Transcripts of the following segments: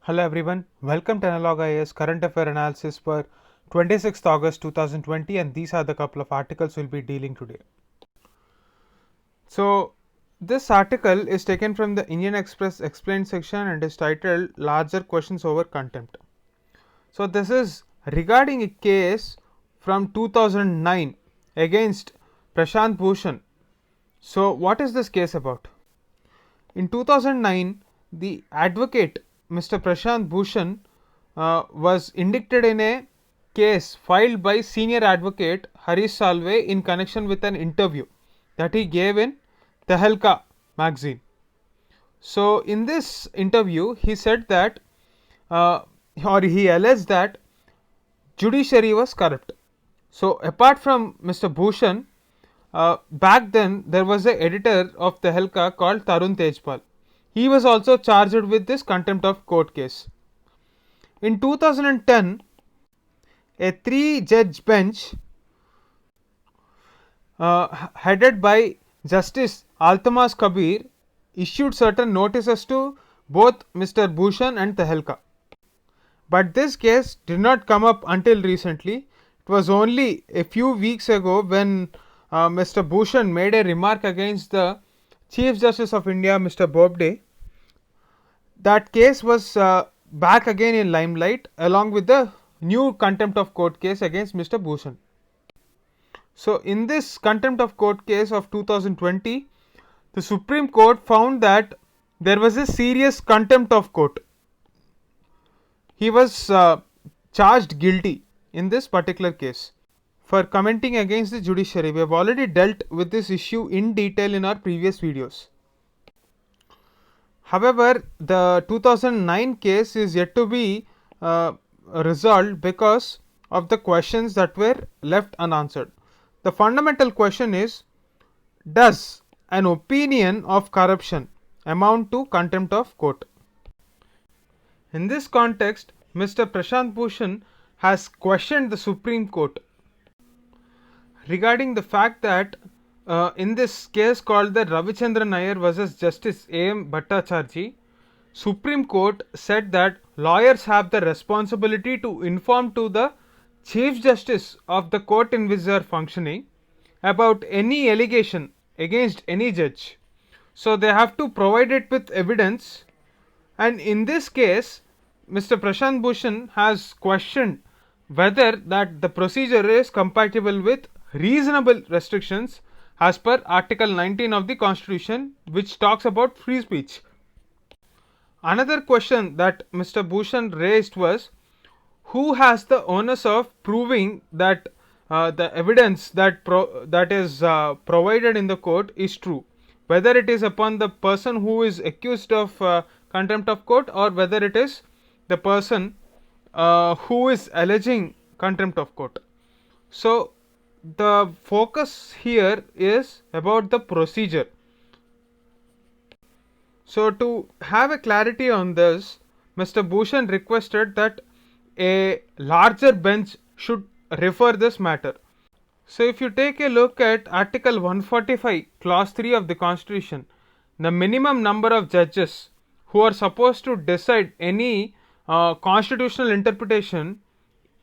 Hello everyone, welcome to Analog IAS Current Affair Analysis for 26th August 2020, and these are the couple of articles we'll be dealing today. So this article is taken from the Indian Express Explained section and is titled Larger Questions Over Contempt. So this is regarding a case from 2009 against Prashant Bhushan. So what is this case about? In 2009, the advocate Mr. Prashant Bhushan was indicted in a case filed by senior advocate Harish Salve in connection with an interview that he gave in Tehelka magazine. So, in this interview, he said that, or he alleged that judiciary was corrupt. So, apart from Mr. Bhushan, back then there was a editor of Tehelka called Tarun Tejpal. He was also charged with this contempt of court case. In 2010, a 3-judge bench headed by Justice Altamas Kabir issued certain notices to both Mr. Bhushan and Tehelka. But this case did not come up until recently. It was only a few weeks ago when Mr. Bhushan made a remark against the Chief Justice of India, Mr. Bobde. That case was back again in limelight along with the new contempt of court case against Mr. Bhushan. So, in this contempt of court case of 2020, the Supreme Court found that there was a serious contempt of court. He was charged guilty in this particular case for commenting against the judiciary. We have already dealt with this issue in detail in our previous videos. However, the 2009 case is yet to be resolved because of the questions that were left unanswered. The fundamental question is, does an opinion of corruption amount to contempt of court? In this context, Mr. Prashant Bhushan has questioned the Supreme Court regarding the fact that in this case called the Ravichandran Iyer versus Justice A.M. Bhattacharjee, Supreme Court said that lawyers have the responsibility to inform to the Chief Justice of the court in which they are functioning about any allegation against any judge. So they have to provide it with evidence, and in this case Mr. Prashant Bhushan has questioned whether that the procedure is compatible with reasonable restrictions as per Article 19 of the Constitution, which talks about free speech. Another question that Mr. Bhushan raised was, who has the onus of proving that the evidence that is provided in the court is true, whether it is upon the person who is accused of contempt of court or whether it is the person who is alleging contempt of court. So the focus here is about the procedure. So to have a clarity on this, Mr. Bhushan requested that a larger bench should refer this matter. So if you take a look at Article 145 Clause 3 of the Constitution, the minimum number of judges who are supposed to decide any constitutional interpretation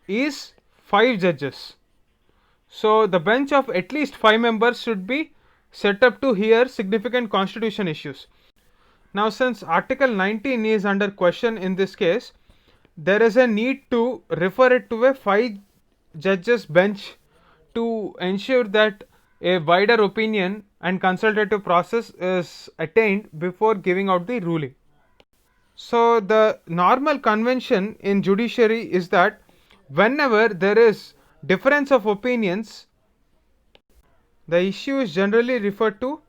is 5 judges. So the bench of at least 5 members should be set up to hear significant constitution issues. Now, since Article 19 is under question in this case, there is a need to refer it to a 5 judges bench to ensure that a wider opinion and consultative process is attained before giving out the ruling. So the normal convention in judiciary is that whenever there is difference of opinions, the issue is generally referred to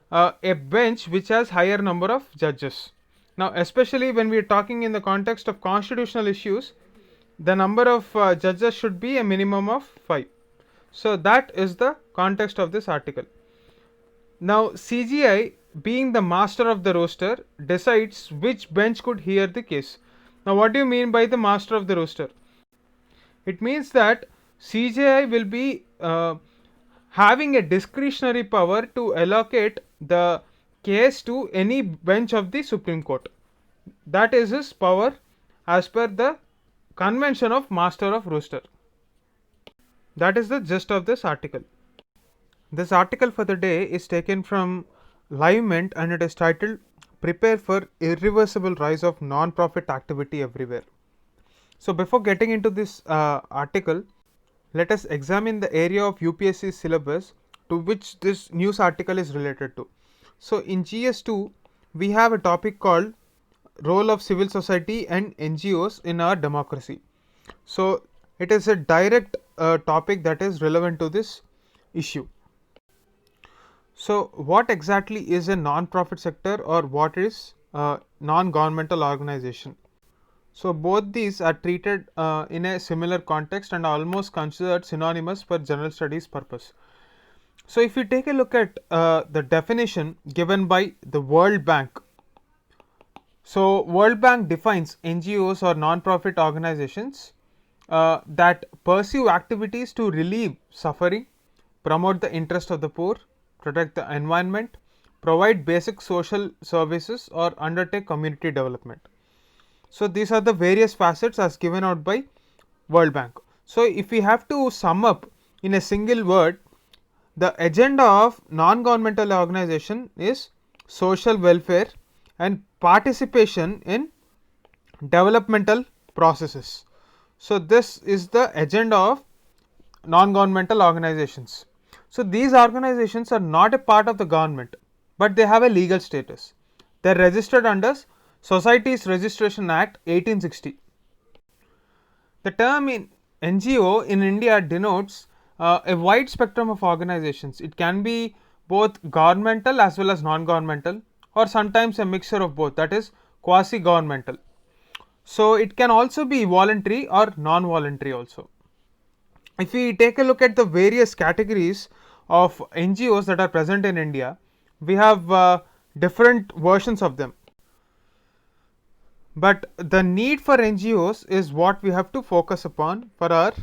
a bench which has higher number of judges. Now, especially when we are talking in the context of constitutional issues, the number of judges should be a minimum of 5. So that is the context of this article. Now, CGI, being the master of the roster, decides which bench could hear the case. Now, what do you mean by the master of the roster? It means that CJI will be having a discretionary power to allocate the case to any bench of the Supreme Court. That is his power as per the convention of master of rooster. That is the gist of this article. This article for the day is taken from Live Mint and it is titled Prepare for Irreversible Rise of Non-Profit Activity Everywhere. So before getting into this article, let us examine the area of UPSC syllabus to which this news article is related to. So in GS2 we have a topic called role of civil society and NGOs in our democracy. So it is a direct topic that is relevant to this issue. So what exactly is a non-profit sector or what is a non-governmental organization? So both these are treated in a similar context and almost considered synonymous for general studies purpose. So if we take a look at the definition given by the World Bank. So World Bank defines NGOs or non-profit organizations that pursue activities to relieve suffering, promote the interest of the poor, protect the environment, provide basic social services or undertake community development. So these are the various facets as given out by World Bank. So if we have to sum up in a single word, the agenda of non-governmental organization is social welfare and participation in developmental processes. So this is the agenda of non-governmental organizations. So these organizations are not a part of the government, but they have a legal status. They are registered under Societies Registration Act 1860. The term in NGO in India denotes a wide spectrum of organizations. It can be both governmental as well as non-governmental, or sometimes a mixture of both, that is quasi-governmental. So it can also be voluntary or non-voluntary also. If we take a look at the various categories of NGOs that are present in India, we have different versions of them. But the need for NGOs is what we have to focus upon for our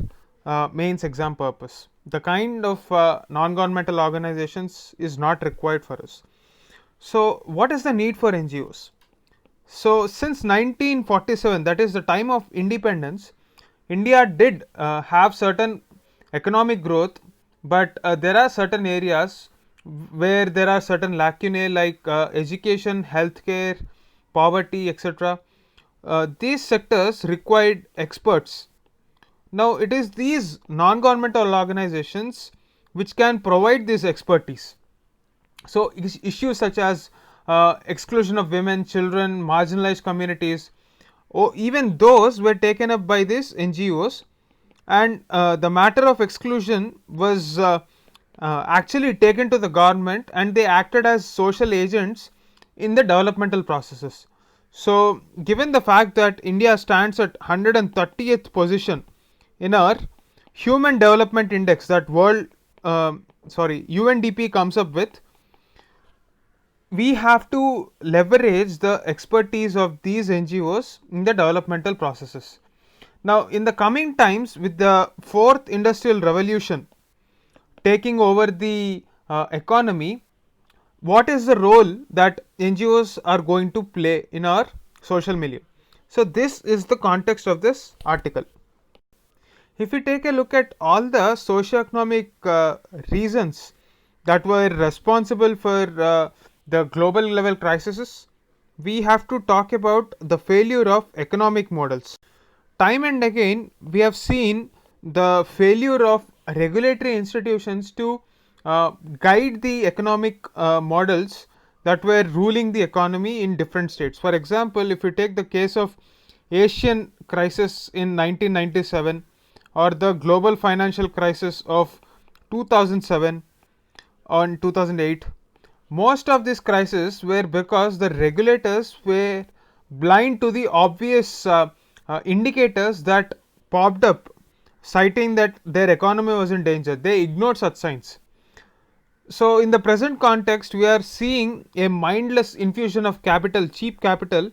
mains exam purpose. The kind of non-governmental organizations is not required for us. So what is the need for NGOs? So since 1947, that is the time of independence, India did have certain economic growth, but there are certain areas where there are certain lacunae like education, healthcare, poverty, etc. These sectors required experts. Now it is these non-governmental organizations which can provide this expertise. So issues such as exclusion of women, children, marginalized communities, even those were taken up by these NGOs, and the matter of exclusion was actually taken to the government and they acted as social agents in the developmental processes. So given the fact that India stands at 130th position in our Human Development Index that UNDP comes up with, we have to leverage the expertise of these NGOs in the developmental processes. Now in the coming times, with the fourth industrial revolution taking over the economy, what is the role that NGOs are going to play in our social milieu? So this is the context of this article. If we take a look at all the socio-economic reasons that were responsible for the global level crises, we have to talk about the failure of economic models. Time and again we have seen the failure of regulatory institutions to guide the economic models that were ruling the economy in different states. For example, if you take the case of Asian crisis in 1997 or the global financial crisis of 2007 or 2008, most of these crises were because the regulators were blind to the obvious indicators that popped up citing that their economy was in danger. They ignored such signs. So in the present context, we are seeing a mindless infusion of capital, cheap capital,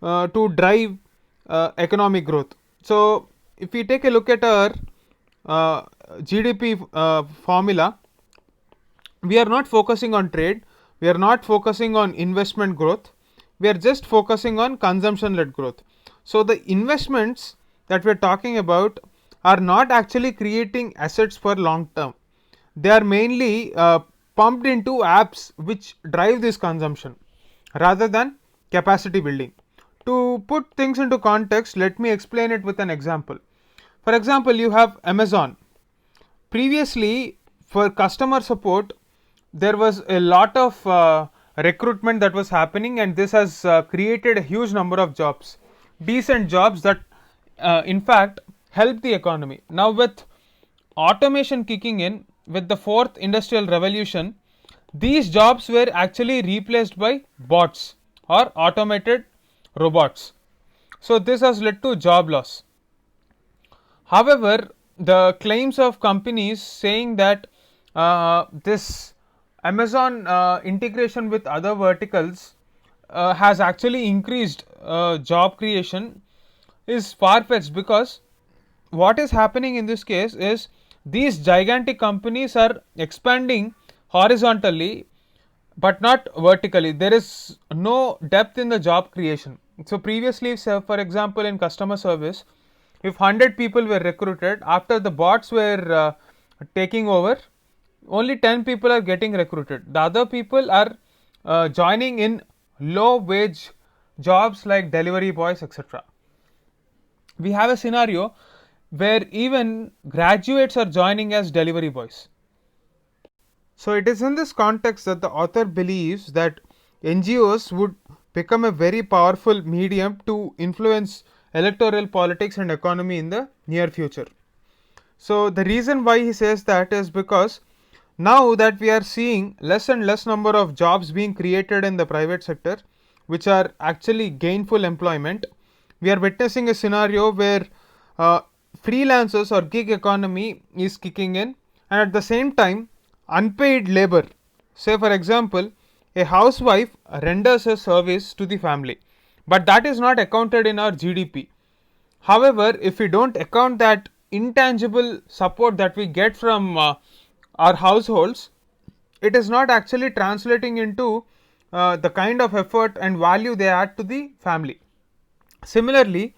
to drive economic growth. So if we take a look at our GDP formula, we are not focusing on trade, we are not focusing on investment growth, we are just focusing on consumption led growth. So the investments that we're talking about are not actually creating assets for long term. They are mainly pumped into apps which drive this consumption rather than capacity building. To put things into context, let me explain it with an example. For example, you have Amazon. Previously, for customer support, there was a lot of recruitment that was happening, and this has created a huge number of jobs, decent jobs that in fact help the economy. Now with automation kicking in with the fourth industrial revolution, these jobs were actually replaced by bots or automated robots. So this has led to job loss. However, the claims of companies saying that this Amazon integration with other verticals has actually increased job creation is far fetched, because what is happening in this case is these gigantic companies are expanding horizontally but not vertically. There is no depth in the job creation. So previously, so for example, in customer service, if 100 people were recruited, after the bots were taking over, only 10 people are getting recruited. The other people are joining in low wage jobs like delivery boys, etc. We have a scenario where even graduates are joining as delivery boys. So it is in this context that the author believes that NGOs would become a very powerful medium to influence electoral politics and economy in the near future. So the reason why he says that is because now that we are seeing less and less number of jobs being created in the private sector, which are actually gainful employment, we are witnessing a scenario where freelancers or gig economy is kicking in, and at the same time unpaid labor, say for example a housewife renders a service to the family, but that is not accounted in our GDP. However, if we don't account that intangible support that we get from our households, it is not actually translating into the kind of effort and value they add to the family. Similarly,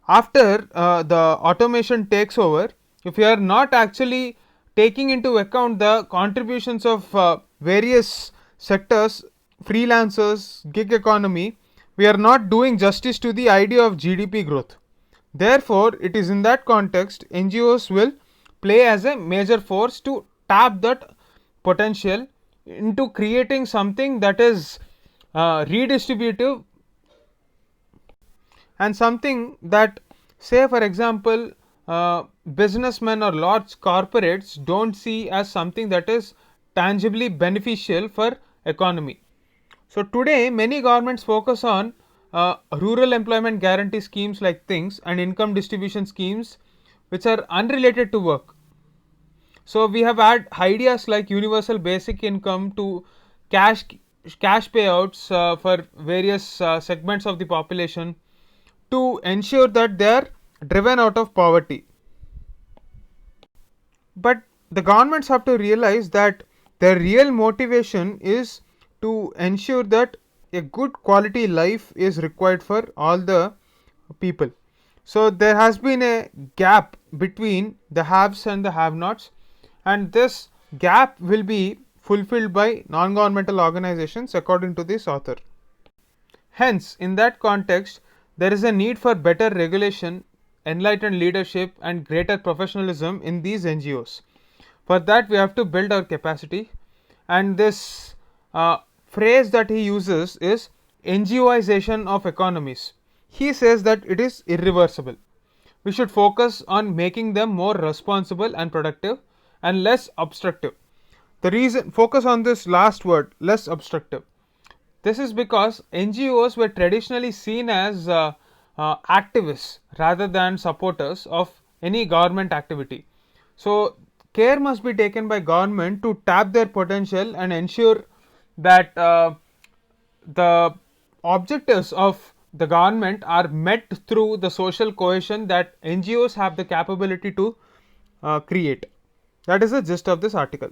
after the automation takes over, if we are not actually taking into account the contributions of various sectors, freelancers, gig economy, we are not doing justice to the idea of GDP growth. Therefore, it is in that context NGOs will play as a major force to tap that potential into creating something that is redistributive, and something that, say for example, businessmen or large corporates don't see as something that is tangibly beneficial for economy. So today many governments focus on rural employment guarantee schemes like things and income distribution schemes which are unrelated to work. So we have had ideas like universal basic income to cash cash payouts for various segments of the population to ensure that they are driven out of poverty. But the governments have to realize that their real motivation is to ensure that a good quality life is required for all the people. So there has been a gap between the haves and the have nots, and this gap will be fulfilled by non governmental organizations according to this author. Hence, in that context, there is a need for better regulation, enlightened leadership, and greater professionalism in these NGOs. For that, we have to build our capacity, and this phrase that he uses is NGOization of economies. He says that it is irreversible. We should focus on making them more responsible and productive and less obstructive. The reason, focus on this last word, less obstructive. This is because NGOs were traditionally seen as activists rather than supporters of any government activity. So care must be taken by government to tap their potential and ensure that the objectives of the government are met through the social cohesion that NGOs have the capability to create. That is the gist of this article.